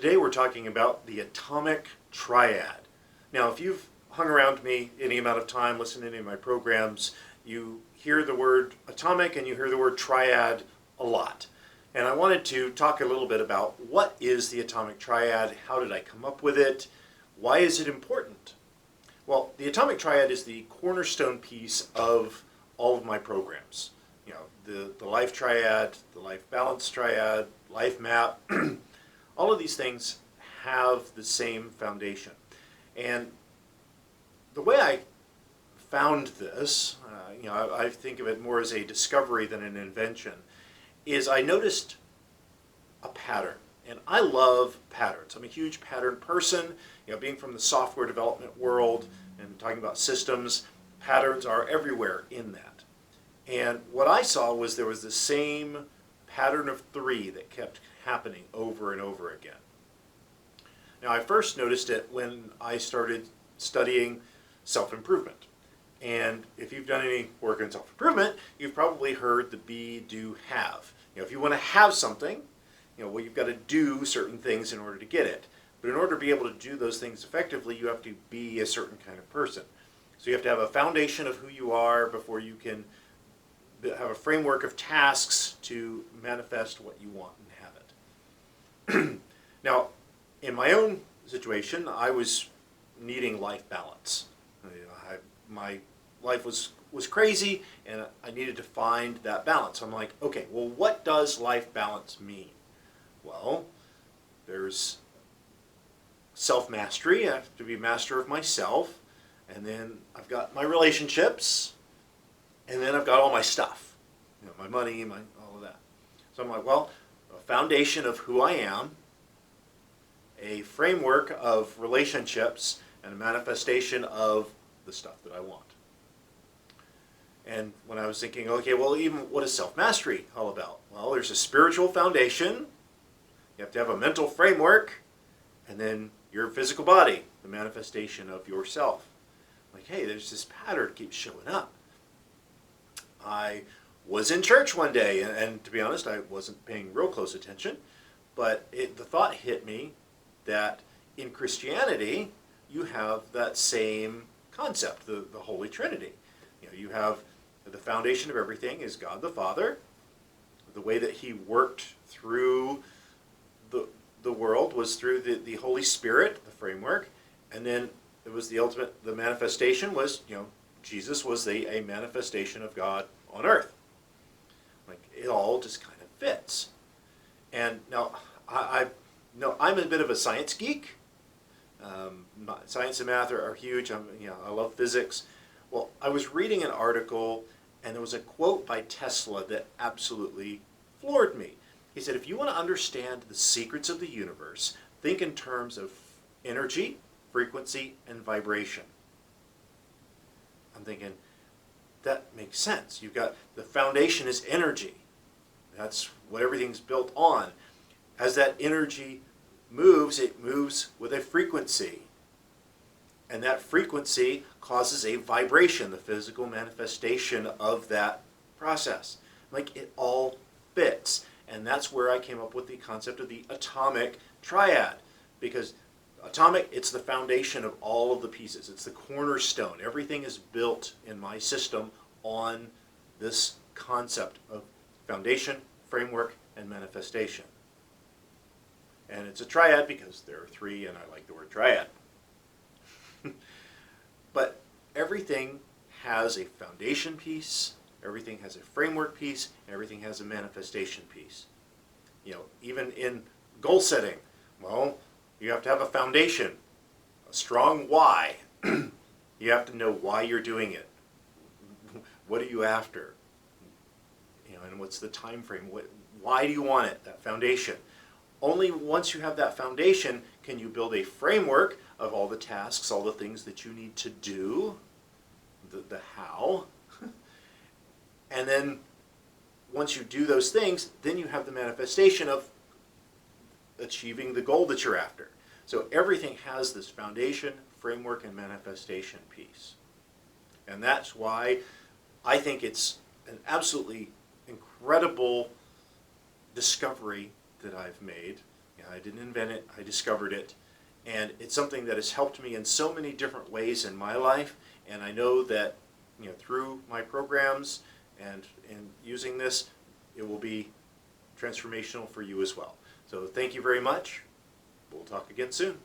Today we're talking about the Atomic Triad. Now, if you've hung around me any amount of time, listened to any of my programs, you hear the word atomic and you hear the word triad a lot. And I wanted to talk a little bit about what is the Atomic Triad, how did I come up with it, why is it important? Well, the Atomic Triad is the cornerstone piece of all of my programs. You know, the Life Triad, the Life Balance Triad, Life Map, all of these things have the same foundation. And the way I found this, I think of it more as a discovery than an invention, is I noticed a pattern. And I love patterns. I'm a huge pattern person. Being from the software development world and talking about systems, patterns are everywhere in that. And what I saw was there was the same pattern of three that kept happening over and over again. Now, I first noticed it when I started studying self-improvement. And if you've done any work in self-improvement, you've probably heard the be, do, have. If you want to have something, you've got to do certain things in order to get it. But in order to be able to do those things effectively, you have to be a certain kind of person. So you have to have a foundation of who you are before you can have a framework of tasks to manifest what you want and have it. Now, in my own situation, I was needing life balance. My life was crazy, and I needed to find that balance. I'm like, okay, well, what does life balance mean? Well, there's self-mastery. I have to be master of myself, and then I've got my relationships, and then I've got all my stuff, my money, all of that. So I'm like, well, a foundation of who I am, a framework of relationships, and a manifestation of the stuff that I want. And when I was thinking, okay, well, even what is self-mastery all about? Well, there's a spiritual foundation. You have to have a mental framework, and then your physical body, the manifestation of yourself. Like, hey, there's this pattern that keeps showing up. I was in church one day, and to be honest, I wasn't paying real close attention, but the thought hit me that in Christianity, you have that same concept, the Holy Trinity. You have the foundation of everything is God the Father. The way that He worked through the world was through the Holy Spirit, the framework, and then it was the manifestation was, Jesus was a manifestation of God on earth. Like, it all just kind of fits. And now, I'm a bit of a science geek. Science and math are huge. I love physics. Well, I was reading an article, and there was a quote by Tesla that absolutely floored me. He said, if you want to understand the secrets of the universe, think in terms of energy, frequency, and vibration. I'm thinking, that makes sense. You've got the foundation is energy. That's what everything's built on. As that energy moves, it moves with a frequency. And that frequency causes a vibration, the physical manifestation of that process. Like, it all fits. And that's where I came up with the concept of the Atomic Triad. Because atomic, it's the foundation of all of the pieces. It's the cornerstone. Everything is built in my system on this concept of foundation, framework, and manifestation. And it's a triad because there are three, and I like the word triad. But everything has a foundation piece, everything has a framework piece, and everything has a manifestation piece. Even in goal setting, well, you have to have a foundation, a strong why. You have to know why you're doing it. What are you after? And what's the time frame? Why do you want it, that foundation? Only once you have that foundation can you build a framework of all the tasks, all the things that you need to do, the how. And then once you do those things, then you have the manifestation of achieving the goal that you're after. So everything has this foundation, framework, and manifestation piece. And that's why I think it's an absolutely incredible discovery that I've made, You know, I didn't invent it, I discovered it. And it's something that has helped me in so many different ways in my life. And I know that, you know, through my programs and using this, it will be transformational for you as well. So thank you very much. We'll talk again soon.